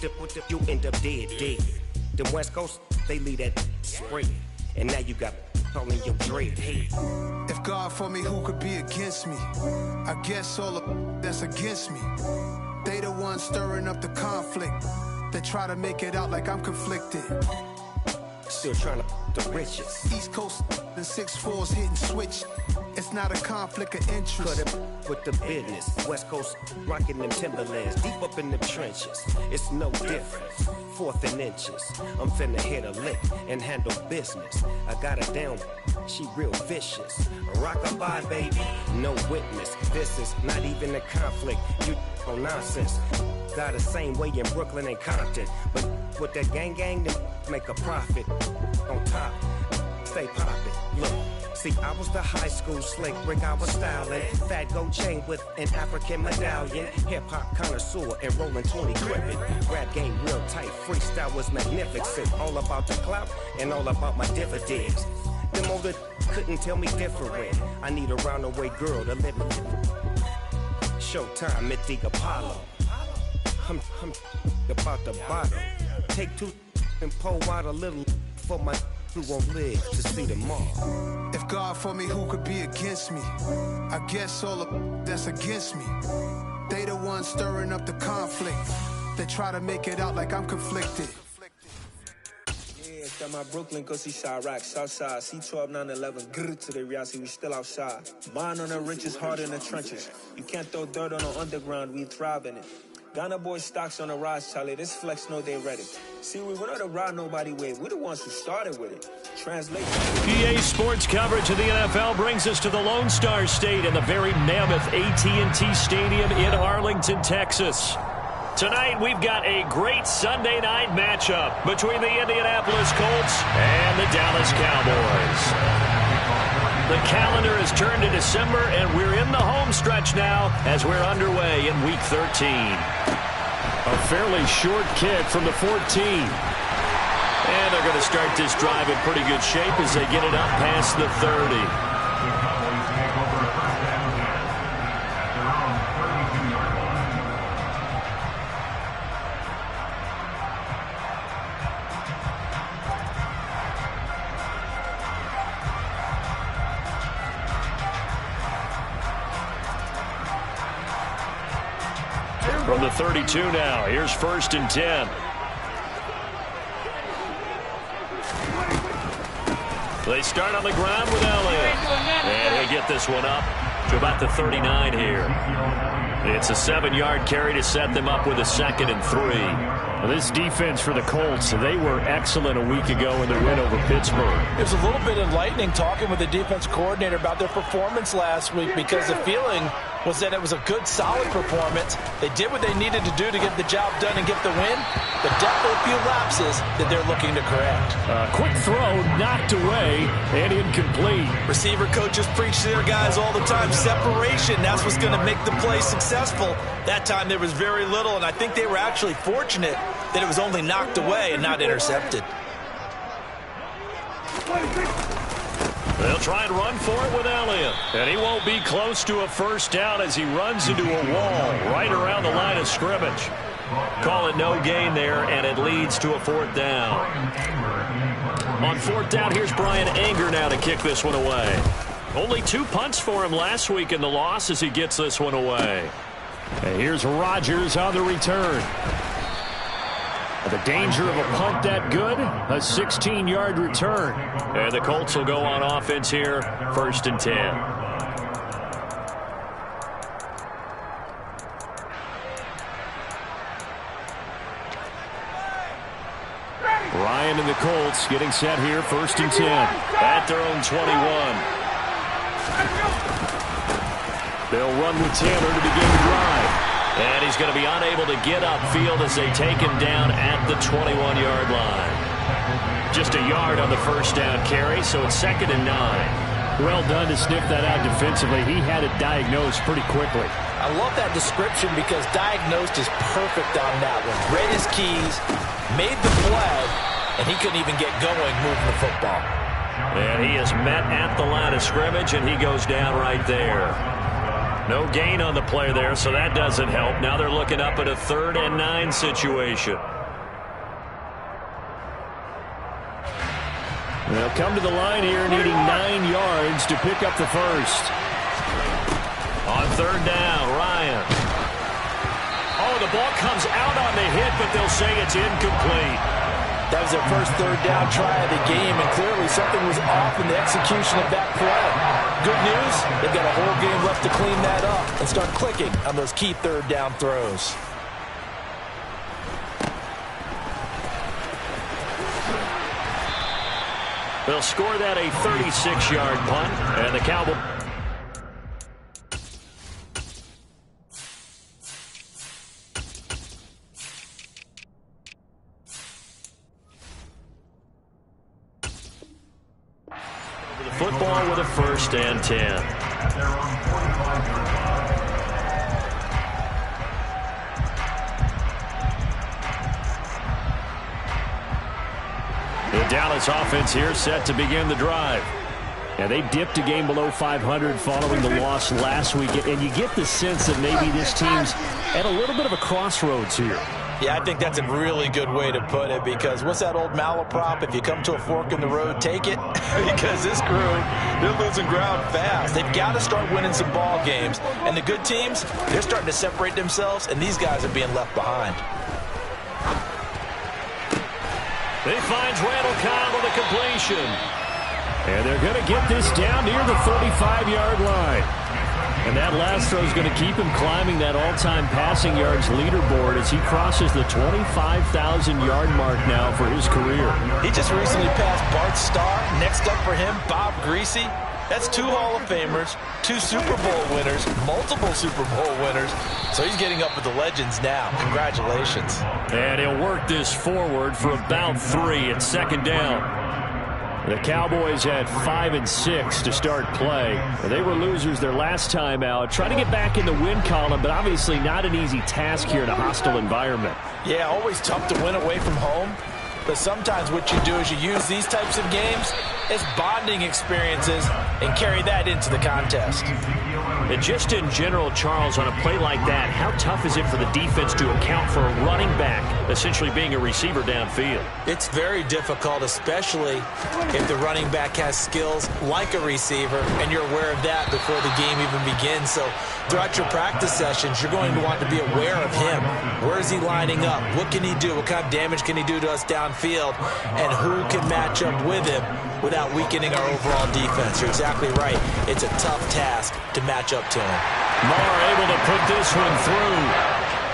you end up dead. The West Coast, they leave that spread. And now you got calling your dread head. If God for me, who could be against me? I guess all the that's against me. They the ones stirring up the conflict. They try to make it out like I'm conflicted. Still trying to the riches. East Coast and 6'4s hitting switch. It's not a conflict of interest. Cut it with the business. West Coast rocking them Timberlands deep up in the trenches. It's no difference. 4th and inches. I'm finna hit a lick and handle business. I got her down. She real vicious. Rock-a-bye, baby. No witness. This is not even a conflict. You on nonsense. Got the same way in Brooklyn and Compton. But with that gang, then make a profit. On top, stay poppin'. Look. See, I was the high school slick Rick, I was styling. Fat gold chain with an African medallion. Hip-hop connoisseur and rolling 20 crippin'. Rap game real tight, freestyle was magnificent. All about the clout and all about my dividends. Them older couldn't tell me different. I need a roundaway girl to live in. Showtime at the Apollo. I'm about the bottom. Take 2 and pour out a little for my who won't live to see them all. If God for me, who could be against me? I guess all the that's against me. They the ones stirring up the conflict. They try to make it out like I'm conflicted. Yeah, got my Brooklyn, go see Chirac, Southside, C12, 911, grrr to the reality, we still outside. Mine on the riches, hard in the trenches. You can't throw dirt on the underground, we thrive in it. Ghana boys stocks on the rise, Charlie. This flex know they ready. See, we're not a ride nobody wave. We're the ones who started with it. Translate. PA Sports coverage of the NFL brings us to the Lone Star State in the very mammoth AT&T Stadium in Arlington, Texas. Tonight, we've got a great Sunday night matchup between the Indianapolis Colts and the Dallas Cowboys. The calendar has turned to December, and we're in the home stretch now as we're underway in Week 13. A fairly short kick from the 14. And they're going to start this drive in pretty good shape as they get it up past the 30. From the 32 now, here's 1st and 10. They start on the ground with Elliott. And they get this one up to about the 39 here. It's a 7-yard carry to set them up with a 2nd and 3. Well, this defense for the Colts, they were excellent a week ago in their win over Pittsburgh. It was a little bit enlightening talking with the defense coordinator about their performance last week because the feeling was that it was a good, solid performance. They did what they needed to do to get the job done and get the win, but definitely a few lapses that they're looking to correct. Quick throw, knocked away, and incomplete. Receiver coaches preach to their guys all the time. Separation, that's what's going to make the play successful. That time there was very little, and I think they were actually fortunate that it was only knocked away and not intercepted. They'll try and run for it with Elliott. And he won't be close to a first down as he runs into a wall right around the line of scrimmage. Call it no gain there, and it leads to a 4th down. On 4th down, here's Brian Anger now to kick this one away. Only 2 punts for him last week in the loss as he gets this one away. And here's Rodgers on the return. The danger of a punt that good, a 16-yard return. And the Colts will go on offense here, 1st and 10. Ryan and the Colts getting set here, 1st and 10. At their own 21. They'll run with Taylor to begin the drive. And he's going to be unable to get upfield as they take him down at the 21-yard line. Just a yard on the first down carry, so it's 2nd and 9. Well done to sniff that out defensively. He had it diagnosed pretty quickly. I love that description because diagnosed is perfect on that one. Read his keys, made the play, and he couldn't even get going moving the football. And he is met at the line of scrimmage, and he goes down right there. No gain on the play there, so that doesn't help. Now they're looking up at a 3rd and 9 situation. They'll come to the line here needing 9 yards to pick up the first. On 3rd down, Ryan. Oh, the ball comes out on the hit, but they'll say it's incomplete. That was their first 3rd down try of the game, and clearly something was off in the execution of that play. Good news, they've got a whole game left to clean that up and start clicking on those key 3rd down throws. They'll score that a 36-yard punt, and the Cowboys. Football with a 1st and 10. The Dallas offense here set to begin the drive. Yeah, they dipped a game below 500 following the loss last week, and you get the sense that maybe this team's at a little bit of a crossroads here. Yeah, I think that's a really good way to put it, because what's that old malaprop? If you come to a fork in the road, take it. Because this crew, they're losing ground fast. They've got to start winning some ball games. And the good teams, they're starting to separate themselves, and these guys are being left behind. He finds Randall Cobb with a completion. And they're going to get this down near the 35-yard line. And that last throw is going to keep him climbing that all-time passing yards leaderboard as he crosses the 25,000-yard mark now for his career. He just recently passed Bart Starr. Next up for him, Bob Greasy. That's 2 Hall of Famers, 2 Super Bowl winners, multiple Super Bowl winners. So he's getting up with the legends now. Congratulations. And he'll work this forward for about 3 at 2nd down. The Cowboys had 5 and 6 to start play. They were losers their last time out, trying to get back in the win column, but obviously not an easy task here in a hostile environment. Yeah, always tough to win away from home. But sometimes what you do is you use these types of games as bonding experiences and carry that into the contest. And just in general, Charles, on a play like that, how tough is it for the defense to account for a running back essentially being a receiver downfield? It's very difficult, especially if the running back has skills like a receiver, and you're aware of that before the game even begins. So throughout your practice sessions, you're going to want to be aware of him. Where is he lining up? What can he do? What kind of damage can he do to us downfield? And who can match up with him without weakening our overall defense? You're exactly right. It's a tough task to match up to him. Moore able to put this one through.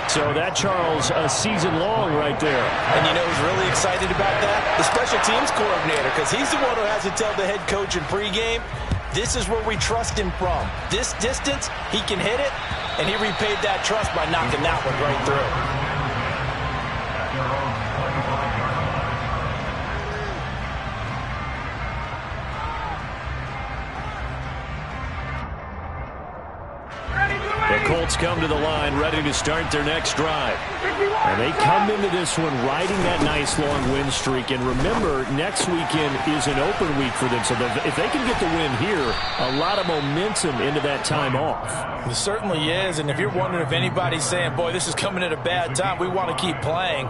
So that, Charles, a season long right there. And you know who's really excited about that? The special teams coordinator, because he's the one who has to tell the head coach in pregame, this is where we trust him from. This distance, he can hit it, and he repaid that trust by knocking that one right through. The Colts come to the line ready to start their next drive. And they come into this one riding that nice long win streak. And remember, next weekend is an open week for them. So if they can get the win here, a lot of momentum into that time off. It certainly is. And if you're wondering if anybody's saying, boy, this is coming at a bad time, we want to keep playing,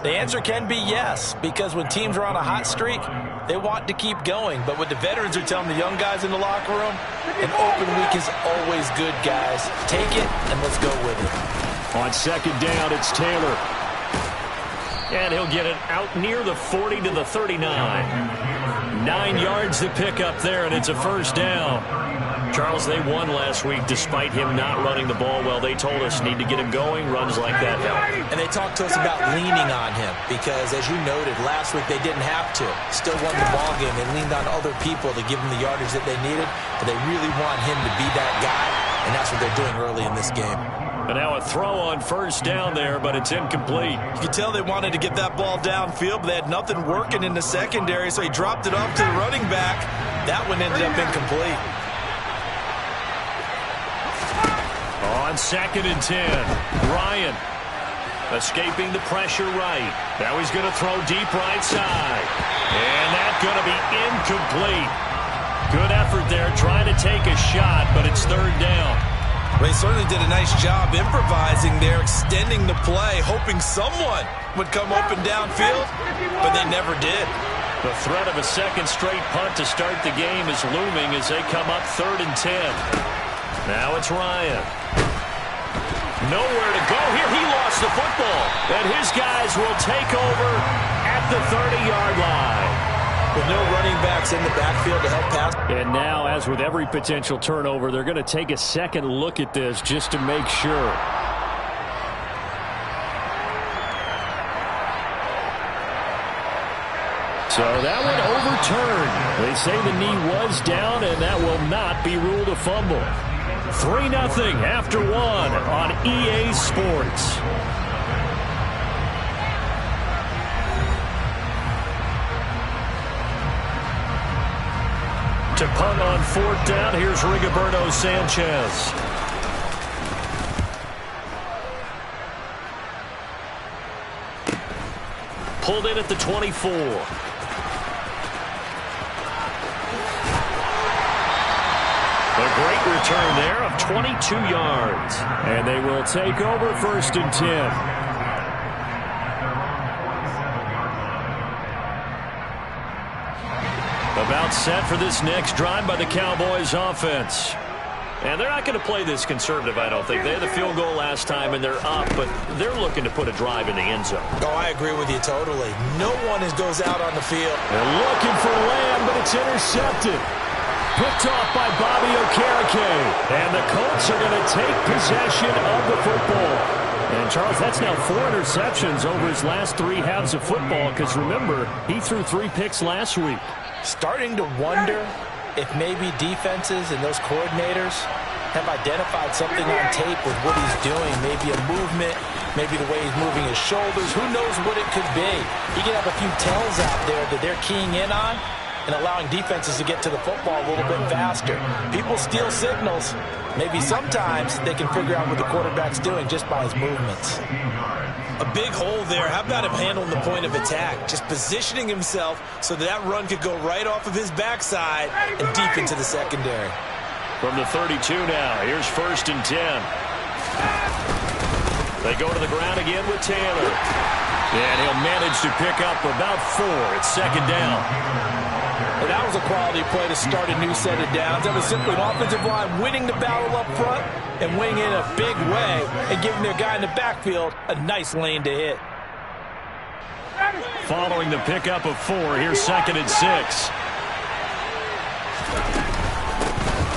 the answer can be yes. Because when teams are on a hot streak, they want to keep going. But what the veterans are telling the young guys in the locker room, an open week is always good, guys. Take it and let's go with it. On 2nd down, it's Taylor. And he'll get it out near the 40 to the 39. 9 yards to pick up there, and it's a 1st down. Charles, they won last week despite him not running the ball well. They told us need to get him going. Runs like that help. And they talked to us about leaning on him because, as you noted, last week they didn't have to. Still won the ball game. They leaned on other people to give them the yardage that they needed, but they really want him to be that guy, and that's what they're doing early in this game. And now a throw on 1st down there, but it's incomplete. You could tell they wanted to get that ball downfield, but they had nothing working in the secondary, so he dropped it off to the running back. That one ended up incomplete. On 2nd and 10, Ryan escaping the pressure right. Now he's going to throw deep right side. And that's going to be incomplete. Good effort there trying to take a shot, but it's 3rd down. They certainly did a nice job improvising there, extending the play, hoping someone would come open downfield, but they never did. The threat of a second straight punt to start the game is looming as they come up 3rd and 10. Now it's Ryan. Nowhere to go here. He lost the football, and his guys will take over at the 30-yard line. With no running backs in the backfield to help pass. And now, as with every potential turnover, they're going to take a second look at this just to make sure. So that one overturned. They say the knee was down, and that will not be ruled a fumble. 3-0 after 1 on EA Sports. To punt on 4th down, here's Rigoberto Sanchez. Pulled in at the 24. A great return there of 22 yards. And they will take over 1st and 10. About set for this next drive by the Cowboys offense. And they're not going to play this conservative, I don't think. They had the field goal last time, and they're up, but they're looking to put a drive in the end zone. Oh, I agree with you totally. No one goes out on the field. They're looking for Lamb, but it's intercepted. Picked off by Bobby Okereke. And the Colts are going to take possession of the football. And, Charles, that's now 4 interceptions over his last 3 halves of football, because, remember, he threw 3 picks last week. Starting to wonder if maybe defenses and those coordinators have identified something on tape with what he's doing. Maybe a movement, maybe the way he's moving his shoulders. Who knows what it could be? He could have a few tells out there that they're keying in on and allowing defenses to get to the football a little bit faster. People steal signals. Maybe sometimes they can figure out what the quarterback's doing just by his movements. A big hole there. How about him handling the point of attack? Just positioning himself so that run could go right off of his backside and deep into the secondary. From the 32 now, here's 1st and 10. They go to the ground again with Taylor. And he'll manage to pick up about 4. It's 2nd down. And that was a quality play to start a new set of downs. That was simply an offensive line winning the battle up front and winning in a big way and giving their guy in the backfield a nice lane to hit. Following the pickup of 4, here's 2nd and 6.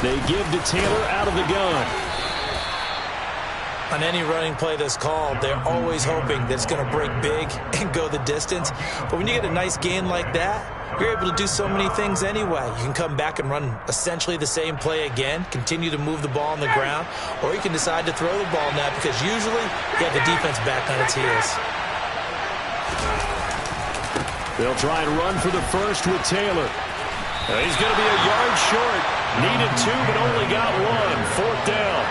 They give to Taylor out of the gun. On any running play that's called, they're always hoping that it's going to break big and go the distance. But when you get a nice gain like that, you're able to do so many things anyway. You can come back and run essentially the same play again, continue to move the ball on the ground, or you can decide to throw the ball now because usually you have the defense back on its heels. They'll try and run for the first with Taylor. He's going to be a yard short. Needed 2, but only got 1. 4th down.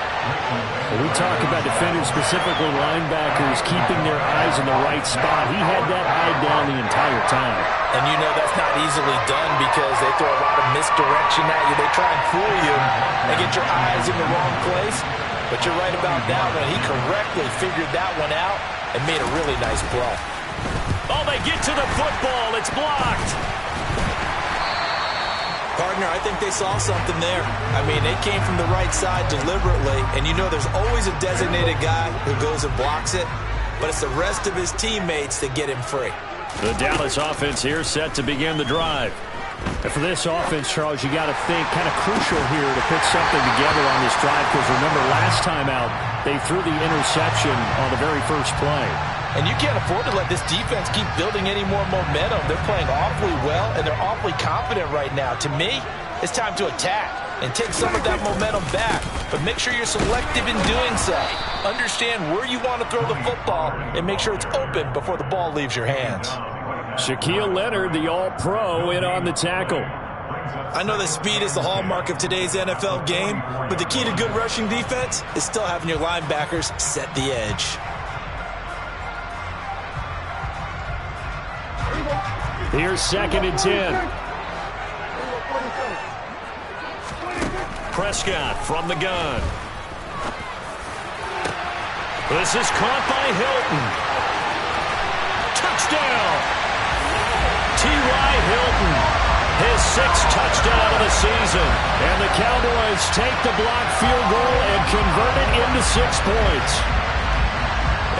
When we talk about defenders, specifically linebackers, keeping their eyes in the right spot, he had that eye down the entire time. And you know that's not easily done because they throw a lot of misdirection at you. They try and fool you and get your eyes in the wrong place. But you're right about that one. He correctly figured that one out and made a really nice play. Oh, they get to the football. It's blocked. Partner, I think they saw something there. I mean, they came from the right side deliberately, and you know there's always a designated guy who goes and blocks it, but it's the rest of his teammates that get him free. The Dallas offense here set to begin the drive. And for this offense, Charles, you got to think kind of crucial here to put something together on this drive because remember last time out, they threw the interception on the very first play. And you can't afford to let this defense keep building any more momentum. They're playing awfully well, and they're awfully confident right now. To me, it's time to attack and take some of that momentum back. But make sure you're selective in doing so. Understand where you want to throw the football and make sure it's open before the ball leaves your hands. Shaquille Leonard, the all-pro, in on the tackle. I know that speed is the hallmark of today's NFL game, but the key to good rushing defense is still having your linebackers set the edge. Here's 2nd and 10. Prescott from the gun. This is caught by Hilton. Touchdown! T.Y. Hilton, his 6th touchdown of the season. And the Cowboys take the blocked field goal and convert it into 6 points.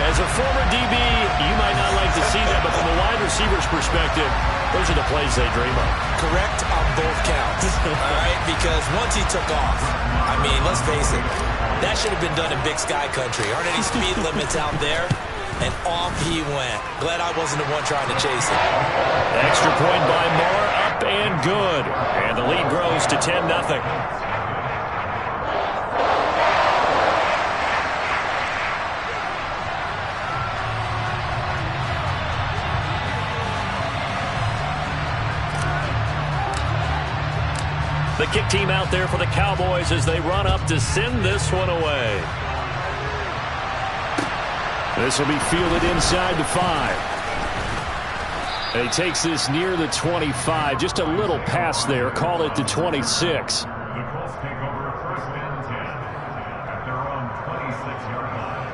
As a former DB, you might not like to see that, but from a wide receiver's perspective, those are the plays they dream of. Correct on both counts. All right, because once he took off, I mean, let's face it, that should have been done in Big Sky country. Aren't any speed limits out there? And off he went. Glad I wasn't the one trying to chase it. Extra point by Moore, up and good. And the lead grows to 10-0. The kick team out there for the Cowboys as they run up to send this one away. This will be fielded inside the 5. And he takes this near the 25. Just a little pass there. Call it the 26. The Colts take over 1st and 10 at their own 26-yard line.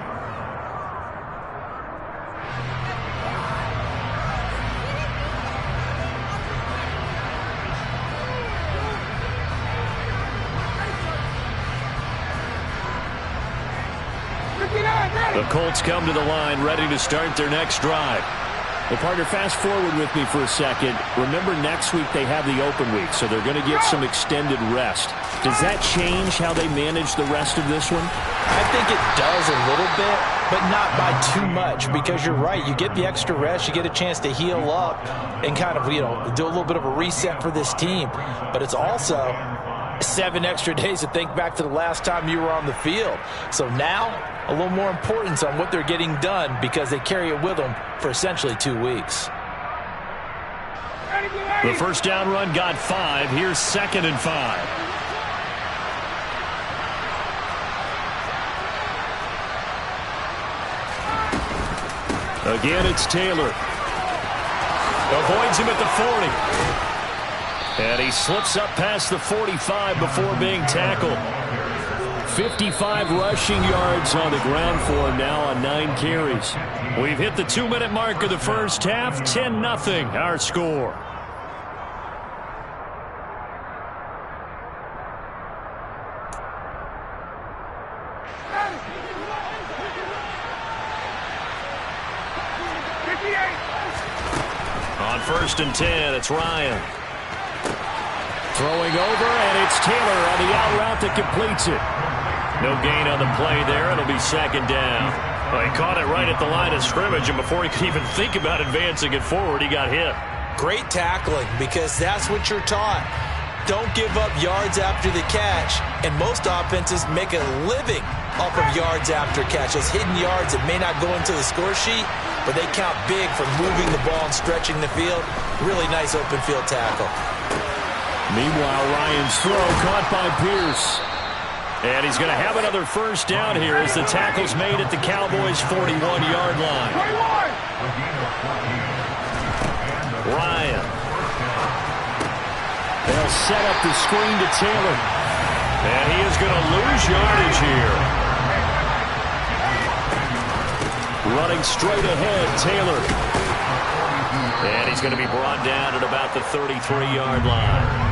The Colts come to the line ready to start their next drive. Well, partner, fast forward with me for a second. Remember, next week they have the open week, so they're going to get some extended rest. Does that change how they manage the rest of this one? I think it does a little bit, but not by too much, because you're right. You get the extra rest. You get a chance to heal up and kind of, do a little bit of a reset for this team. But it's also 7 extra days to think back to the last time you were on the field. So now, a little more importance on what they're getting done because they carry it with them for essentially 2 weeks. The first down run got 5. Here's 2nd and 5. Again, it's Taylor. Avoids him at the 40. And he slips up past the 45 before being tackled. 55 rushing yards on the ground for him now on 9 carries. We've hit the 2-minute mark of the first half. 10-0 our score. On 1st and 10, it's Ryan. Throwing over, and it's Taylor on the out route that completes it. No gain on the play there. It'll be 2nd down. Well, he caught it right at the line of scrimmage, and before he could even think about advancing it forward, he got hit. Great tackling, because that's what you're taught. Don't give up yards after the catch, and most offenses make a living off of yards after catch. Those hidden yards that may not go into the score sheet, but they count big for moving the ball and stretching the field. Really nice open field tackle. Meanwhile, Ryan's throw caught by Pierce. And he's going to have another first down here as the tackle's made at the Cowboys' 41-yard line. Ryan. They'll set up the screen to Taylor. And he is going to lose yardage here. Running straight ahead, Taylor. And he's going to be brought down at about the 33-yard line.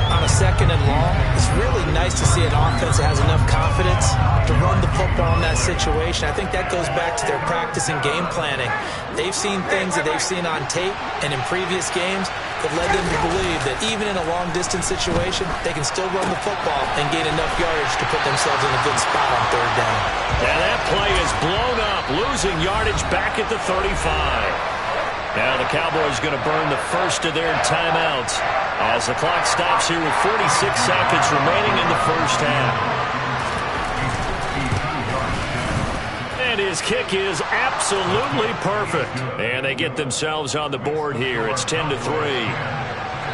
On a 2nd and long, it's really nice to see an offense that has enough confidence to run the football in that situation. I think that goes back to their practice and game planning. They've seen things that they've seen on tape and in previous games that led them to believe that even in a long-distance situation, they can still run the football and gain enough yardage to put themselves in a good spot on 3rd down. And that play is blown up, losing yardage back at the 35. Now the Cowboys going to burn the first of their timeouts as the clock stops here with 46 seconds remaining in the first half. And his kick is absolutely perfect. And they get themselves on the board here. It's 10-3.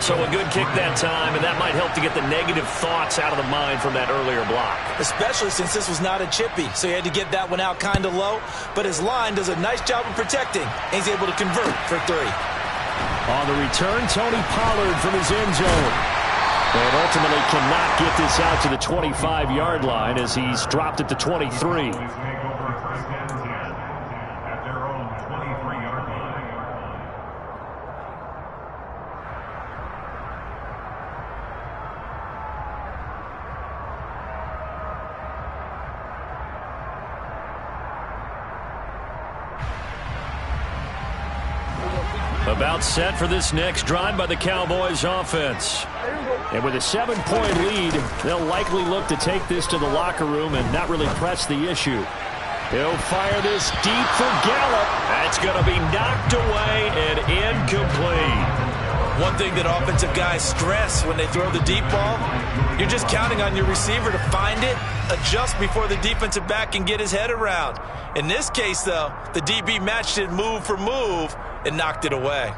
So a good kick that time, and that might help to get the negative thoughts out of the mind from that earlier block. Especially since this was not a chippy, so he had to get that one out kind of low. But his line does a nice job of protecting, and he's able to convert for 3. On the return, Tony Pollard from his end zone. And ultimately cannot get this out to the 25-yard line as he's dropped at the 23. About set for this next drive by the Cowboys offense. And with a 7-point lead, they'll likely look to take this to the locker room and not really press the issue. He'll fire this deep for Gallup. That's going to be knocked away and incomplete. One thing that offensive guys stress when they throw the deep ball, you're just counting on your receiver to find it, adjust before the defensive back can get his head around. In this case, though, the DB matched it move for move and knocked it away.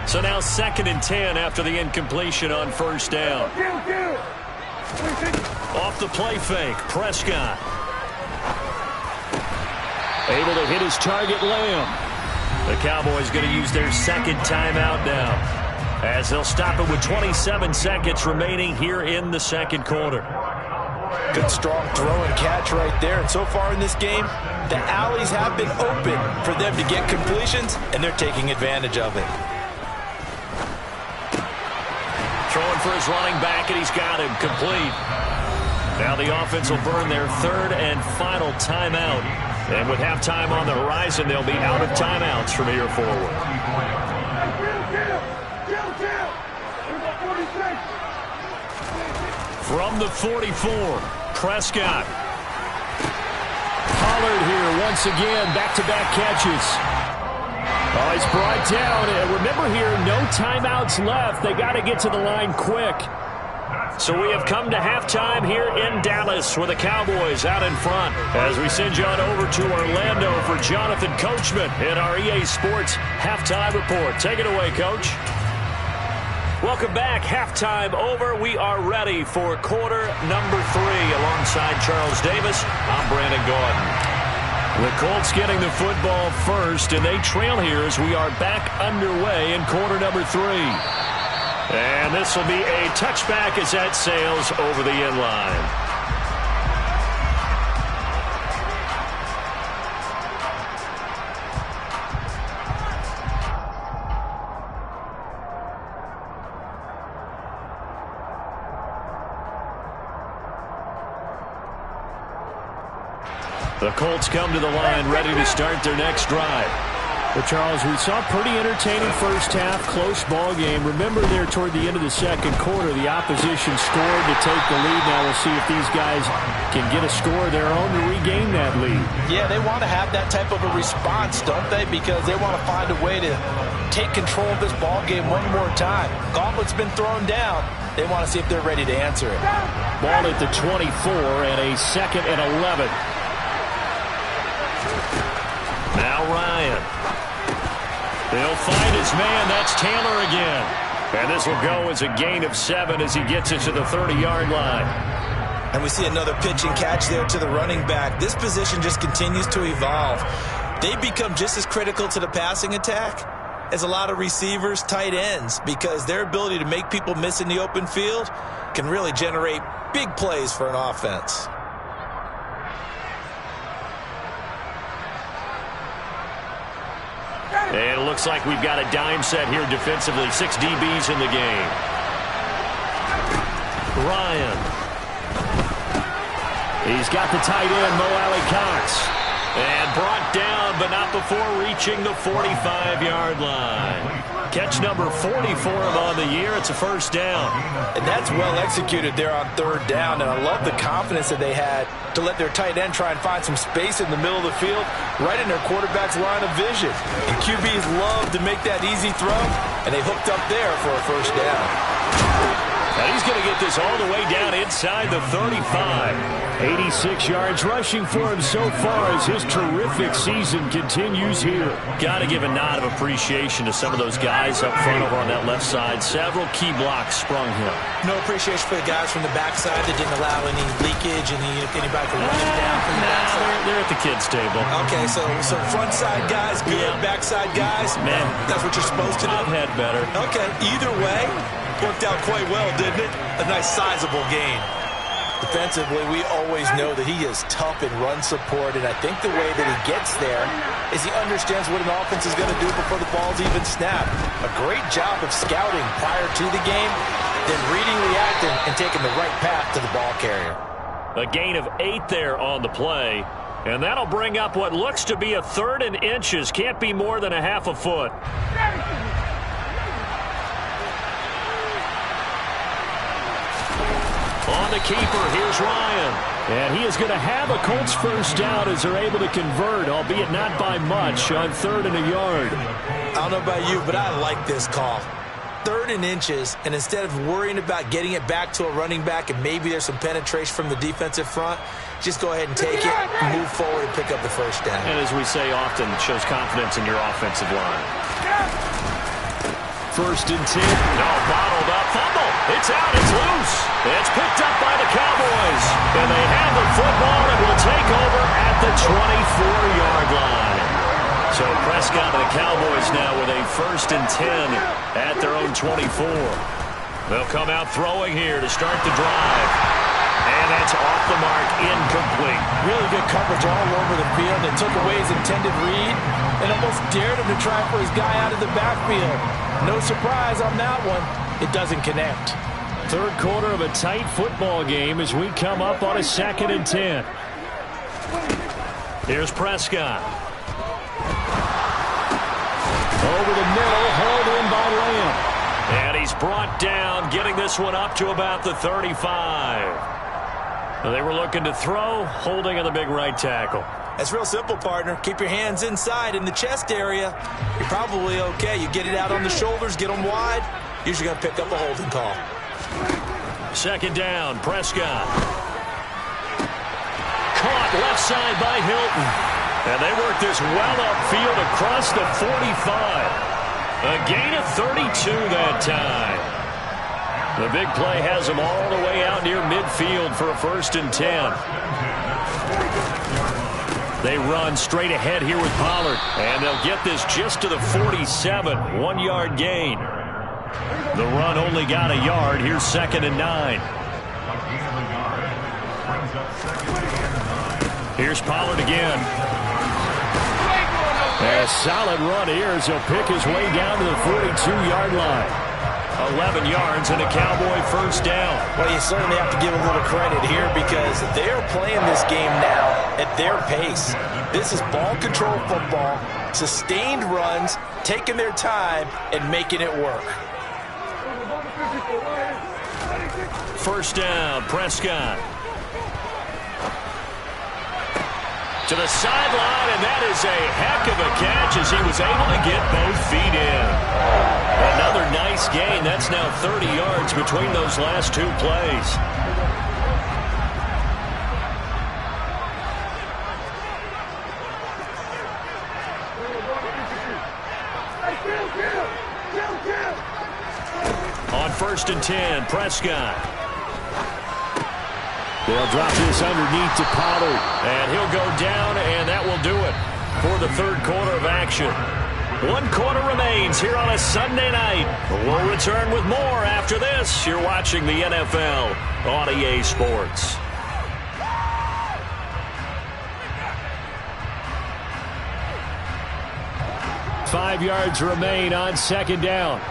So now 2nd and 10 after the incompletion on first down. Off the play fake, Prescott. Able to hit his target, Lamb. The Cowboys going to use their 2nd timeout now, as they'll stop it with 27 seconds remaining here in the 2nd quarter. Good strong throw and catch right there. And so far in this game, the alleys have been open for them to get completions, and they're taking advantage of it. Throwing for his running back, and he's got him complete. Now the offense will burn their 3rd and final timeout. And with halftime on the horizon, they'll be out of timeouts from here forward. From the 44, Prescott. Pollard here once again, back-to-back catches. Oh, he's brought down. And remember here, no timeouts left. They got to get to the line quick. So we have come to halftime here in Dallas with the Cowboys out in front. As we send you on over to Orlando for Jonathan Coachman in our EA Sports Halftime Report. Take it away, Coach. Welcome back. Halftime over. We are ready for quarter number 3. Alongside Charles Davis, I'm Brandon Gordon. The Colts getting the football first, and they trail here as we are back underway in quarter number 3. And this will be a touchback as that sails over the end line. The Colts come to the line ready to start their next drive. Well, Charles, we saw a pretty entertaining first half, close ball game. Remember there toward the end of the 2nd quarter, the opposition scored to take the lead. Now we'll see if these guys can get a score of their own to regain that lead. Yeah, they want to have that type of a response, don't they? Because they want to find a way to take control of this ball game one more time. Gauntlet's been thrown down. They want to see if they're ready to answer it. Ball at the 24 and a 2nd and 11. Now Ryan. They'll find his man. That's Taylor again. And this will go as a gain of 7 as he gets into the 30-yard line. And we see another pitch and catch there to the running back. This position just continues to evolve. They become just as critical to the passing attack as a lot of receivers, tight ends, because their ability to make people miss in the open field can really generate big plays for an offense. And it looks like we've got a dime set here defensively. 6 DBs in the game. Ryan. He's got the tight end, Mo Alley-Cox. And brought down, but not before reaching the 45-yard line. Catch number 40 for him on the year. It's a first down. And that's well executed there on 3rd down. And I love the confidence that they had to let their tight end try and find some space in the middle of the field, right in their quarterback's line of vision. And QBs love to make that easy throw, and they hooked up there for a first down. And he's going to get this all the way down inside the 35. 86 yards rushing for him so far as his terrific season continues here. Got to give a nod of appreciation to some of those guys up front over on that left side. Several key blocks sprung him. No appreciation for the guys from the backside that didn't allow any leakage and anybody from running down from the backside. They're at the kids' table. Okay, so front side guys, good. Yeah. Backside guys, man, that's what you're supposed to do. I've had better. Okay, either way, worked out quite well, didn't it? A nice sizable gain. Defensively, we always know that he is tough in run support, and I think the way that he gets there is he understands what an offense is going to do before the ball's even snapped. A great job of scouting prior to the game, then reading, reacting, and taking the right path to the ball carrier. A gain of 8 there on the play. And that'll bring up what looks to be a 3rd and inches. Can't be more than a half a foot. On the keeper, here's Ryan. And he is going to have a Colts first down as they're able to convert, albeit not by much, on 3rd and a yard. I don't know about you, but I like this call. 3rd and inches, and instead of worrying about getting it back to a running back and maybe there's some penetration from the defensive front, just go ahead and take it, move forward, and pick up the first down. And as we say often, it shows confidence in your offensive line. 1st and 10. No, bottled up. Fumble. It's out. It's loose. It's picked up by the Cowboys. And they have the football and will take over at the 24-yard line. So Prescott and the Cowboys now with a 1st and 10 at their own 24. They'll come out throwing here to start the drive. And that's off the mark, incomplete. Really good coverage all over the field. They took away his intended read and almost dared him to try for his guy out of the backfield. No surprise on that one. It doesn't connect. 3rd quarter of a tight football game as we come up on a 2nd and 10. Here's Prescott. Over the middle, hauled in by Lamb. And he's brought down, getting this one up to about the 35. They were looking to throw, holding on the big right tackle. That's real simple, partner. Keep your hands inside in the chest area. You're probably okay. You get it out on the shoulders, get them wide. Usually going to pick up a holding call. 2nd down, Prescott. Caught left side by Hilton. And they work this well upfield across the 45. A gain of 32 that time. The big play has them all the way out near midfield for a 1st and 10. They run straight ahead here with Pollard. And they'll get this just to the 47. 1-yard gain. The run only got a yard. Here's 2nd and 9. Here's Pollard again. A solid run here as he'll pick his way down to the 42-yard line. 11 yards and a Cowboy 1st down. Well, you certainly have to give a little credit here because they're playing this game now at their pace. This is ball control football, sustained runs, taking their time and making it work. 1st down, Prescott. To the sideline, and that is a heck of a catch as he was able to get both feet in. Another nice gain. That's now 30 yards between those last 2 plays. On 1st and 10, Prescott. They'll drop this underneath to Pollard. And he'll go down, and that will do it for the 3rd quarter of action. 1 quarter remains here on a Sunday night. We'll return with more after this. You're watching the NFL on EA Sports. Five yards remain on 2nd down.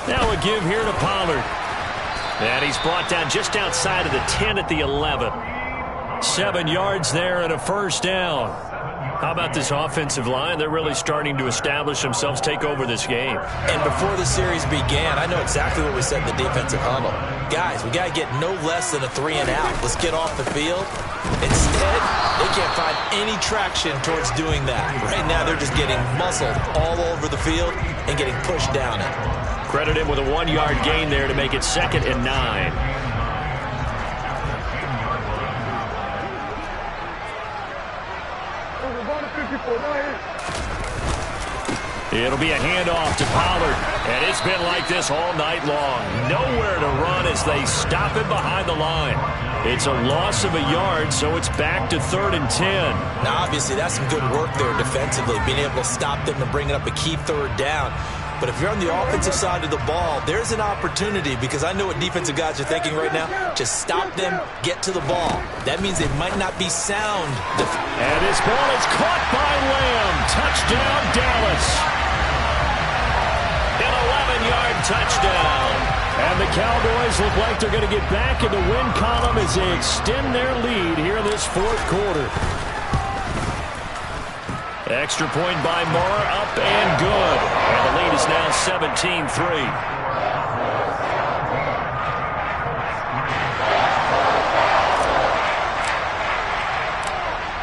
Now a give here to Pollard. And he's brought down just outside of the 10 at the 11. 7 yards there and a 1st down. How about this offensive line? They're really starting to establish themselves, take over this game. And before the series began, I know exactly what we said in the defensive huddle. Guys, we got to get no less than a 3 and out. Let's get off the field. Instead, they can't find any traction towards doing that. Right now, they're just getting muscled all over the field and getting pushed down it. Credit him with a 1-yard gain there to make it 2nd and 9. It'll be a handoff to Pollard. And it's been like this all night long. Nowhere to run as they stop him behind the line. It's a loss of a yard, so it's back to 3rd and 10. Now, obviously, that's some good work there defensively, being able to stop them and bring it up a key 3rd down. But if you're on the offensive side of the ball, there's an opportunity because I know what defensive guys are thinking right now. Just stop them, get to the ball. That means they might not be sound. And this ball is caught by Lamb. Touchdown, Dallas. An 11-yard touchdown. And the Cowboys look like they're going to get back in the win column as they extend their lead here in this fourth quarter. Extra point by Moore, up and good. And the lead is now 17-3.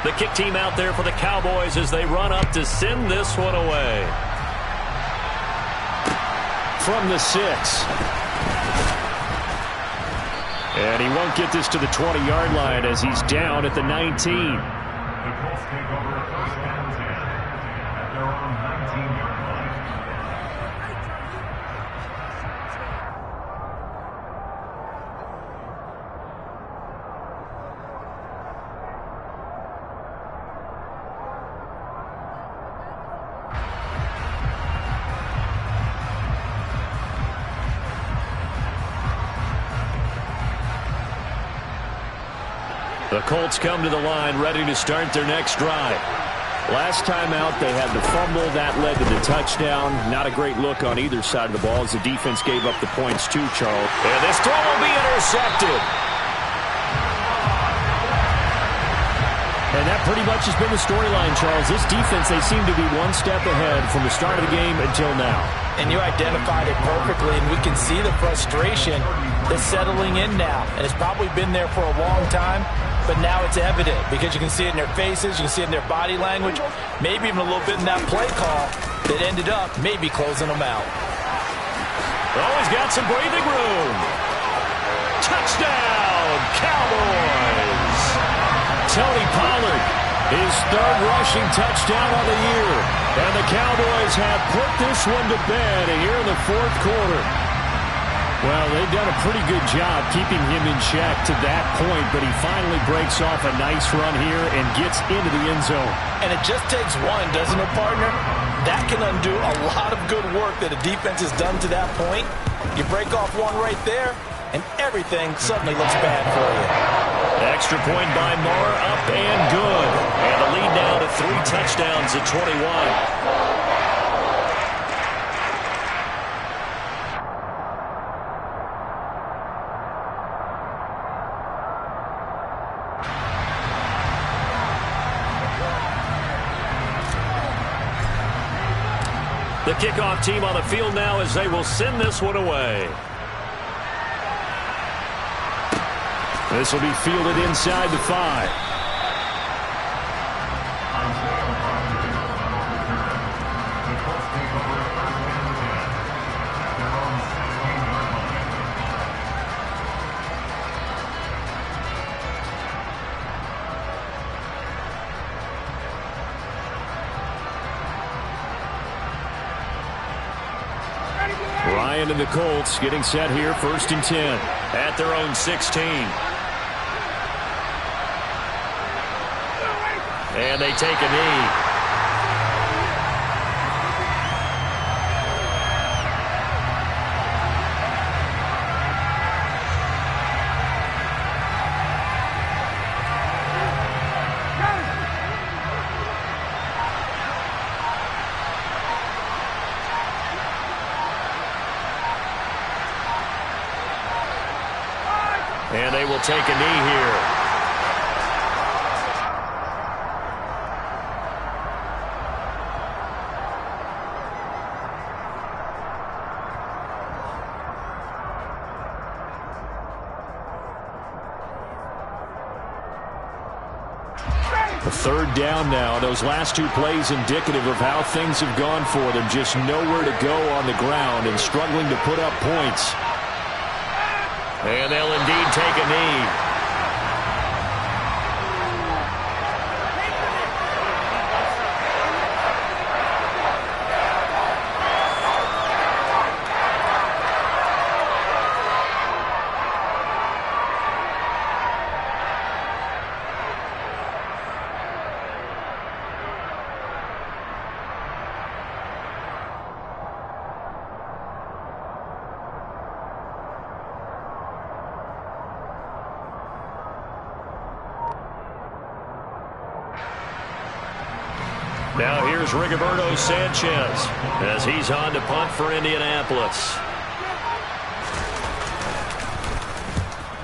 The kick team out there for the Cowboys as they run up to send this one away. From the 6. And he won't get this to the 20-yard line as he's down at the 19. The Colts take over first and 10 at their own 19-yard line. The Colts come to the line ready to start their next drive. Last time out, they had the fumble. That led to the touchdown. Not a great look on either side of the ball as the defense gave up the points too, Charles. And this throw will be intercepted. And that pretty much has been the storyline, Charles. This defense, they seem to be one step ahead from the start of the game until now. And you identified it perfectly, and we can see the frustration that's settling in now. And it's probably been there for a long time, but now it's evident because you can see it in their faces, you can see it in their body language, maybe even a little bit in that play call that ended up maybe closing them out. Oh, he's got some breathing room. Touchdown, Cowboys. Tony Pollard, his third rushing touchdown of the year. And the Cowboys have put this one to bed here in the fourth quarter. Well, they've done a pretty good job keeping him in check to that point, but he finally breaks off a nice run here and gets into the end zone. And it just takes one, doesn't it, partner? That can undo a lot of good work that a defense has done to that point. You break off one right there, and everything suddenly looks bad for you. Extra point by Moore, up and good. And the lead now to 3 touchdowns at 21. The kickoff team on the field now as they will send this one away. This will be fielded inside the 5. Ryan and the Colts getting set here, 1st and 10 at their own 16. And they take a knee. And they will take a knee here. A 3rd down now. Those last 2 plays indicative of how things have gone for them. Just nowhere to go on the ground and struggling to put up points. And they'll indeed take a knee. Now here's Rigoberto Sanchez as he's on to punt for Indianapolis.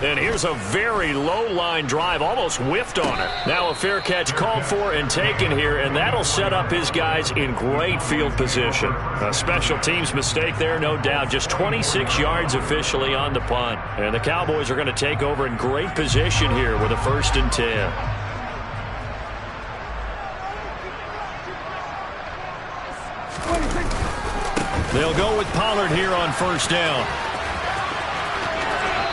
And here's a very low-line drive, almost whiffed on it. Now a fair catch called for and taken here, and that'll set up his guys in great field position. A special teams mistake there, no doubt. Just 26 yards officially on the punt. And the Cowboys are going to take over in great position here with a 1st and 10. They'll go with Pollard here on 1st down.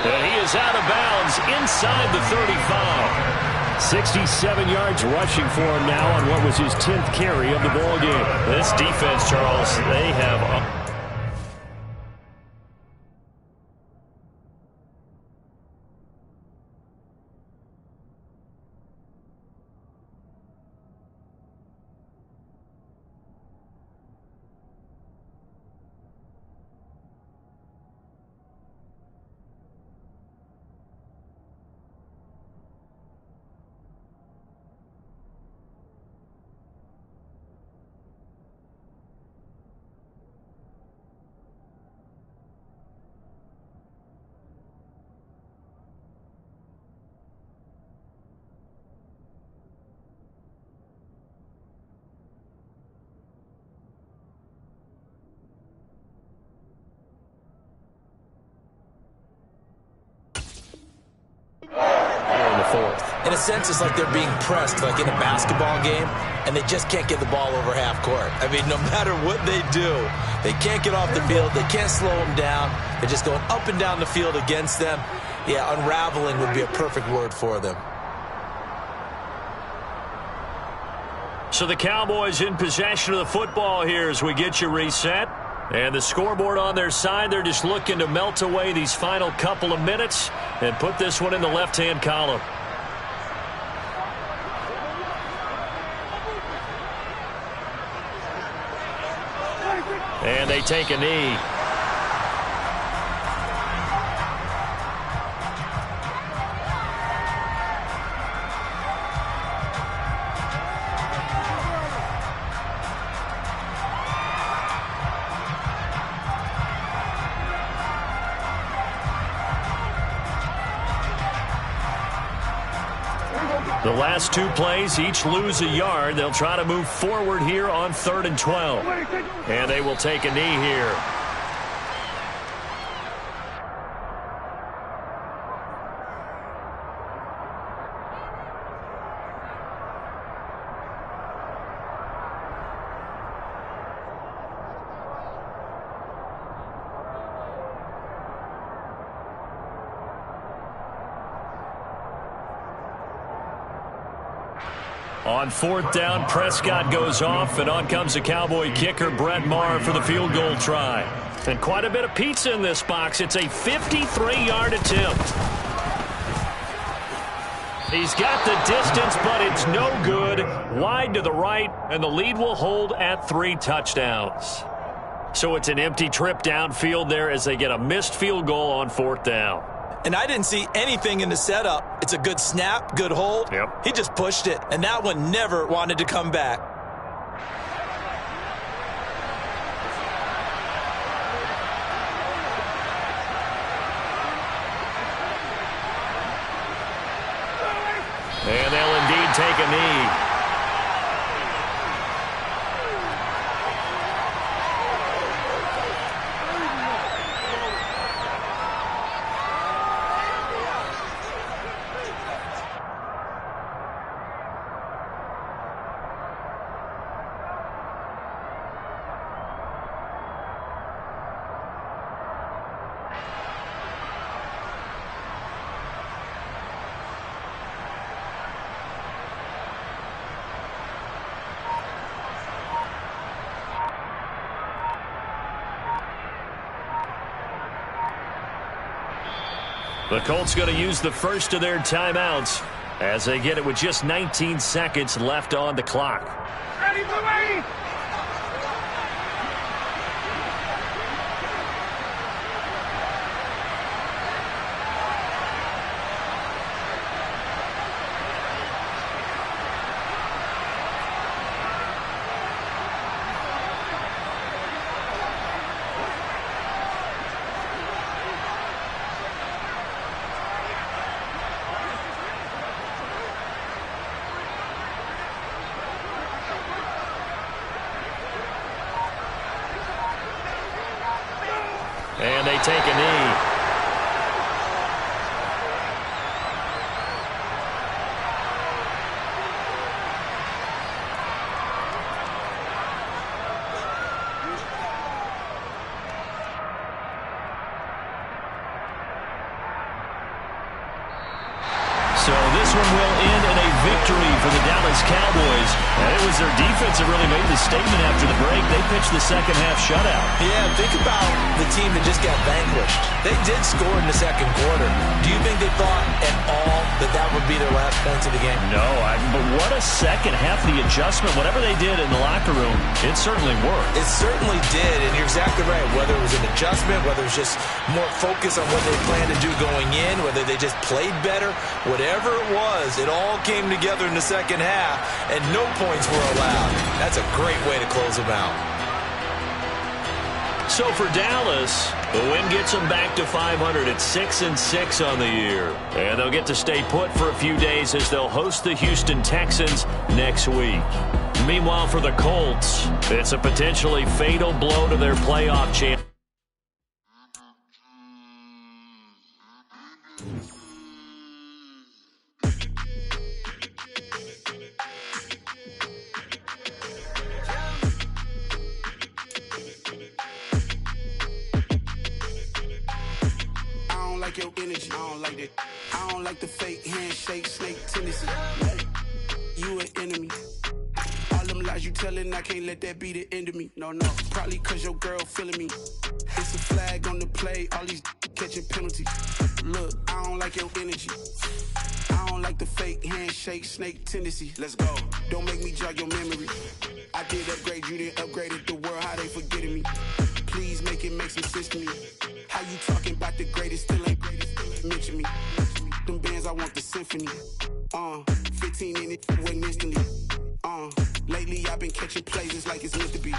And he is out of bounds inside the 35. 67 yards rushing for him now on what was his 10th carry of the ball game. This defense, Charles, they have... In a sense, it's like they're being pressed, like in a basketball game, and they just can't get the ball over half court. I mean, no matter what they do, they can't get off the field. They can't slow them down. They're just going up and down the field against them. Yeah, unraveling would be a perfect word for them. So the Cowboys in possession of the football here as we get you reset. And the scoreboard on their side, they're just looking to melt away these final couple of minutes and put this one in the left-hand column. And they take a knee. The last 2 plays, each lose a yard. They'll try to move forward here on 3rd and 12. And they will take a knee here. On 4th down, Prescott goes off, and on comes the Cowboy kicker, Brett Maher, for the field goal try. And quite a bit of pizza in this box. It's a 53-yard attempt. He's got the distance, but it's no good. Wide to the right, and the lead will hold at 3 touchdowns. So it's an empty trip downfield there as they get a missed field goal on 4th down. And I didn't see anything in the setup. It's a good snap, good hold. Yep. He just pushed it, and that one never wanted to come back. And they'll indeed take a knee. The Colts going to use the first of their timeouts as they get it with just 19 seconds left on the clock. Ready, Bluey! And they take a knee. So this one will end in a victory for the Dallas Cowboys. And it was their defense that really made the statement after the break. They pitched the second half shutout. Yeah, think about the team that just got vanquished. They did score in the second quarter. Do you think they thought at all that that would be their last points of the game? No, but what a second half. The adjustment, whatever they did in the locker room, it certainly worked. It certainly did, and you're exactly right. Whether it was an adjustment, whether it was just more focus on what they planned to do going in, whether they just played better, whatever it was, it all came together in the second half, and no points were allowed. That's a great way to close them out. So for Dallas, the win gets them back to 500 at 6-6 on the year. And they'll get to stay put for a few days as they'll host the Houston Texans next week. Meanwhile, for the Colts, it's a potentially fatal blow to their playoff chance. Your energy, I don't like that. I don't like the fake handshake, snake tendency. You an enemy. All them lies you telling, I can't let that be the end of me. No, probably cause your girl feeling me. It's a flag on the play, all these catching penalties. Look, I don't like your energy. I don't like the fake handshake, snake tendency. Let's go. Don't make me jog your memory. I did upgrade, you didn't upgrade it. The world, how they forgetting me. Please make it make some sense to me. How you talking about the greatest, still ain't greatest, mention me. Them bands, I want the symphony. 15 in it, went instantly. Lately I've been catching plays, it's like it's meant to be.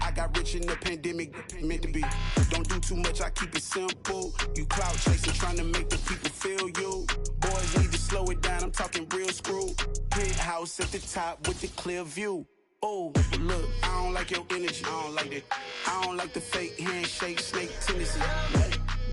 I got rich in the pandemic, meant to be. Don't do too much, I keep it simple. You clout chasing, trying to make the people feel you. Boys need to slow it down, I'm talking real screw. Penthouse at the top with the clear view. Oh, look, I don't like your energy, I don't like that. I don't like the fake handshake, snake tendency.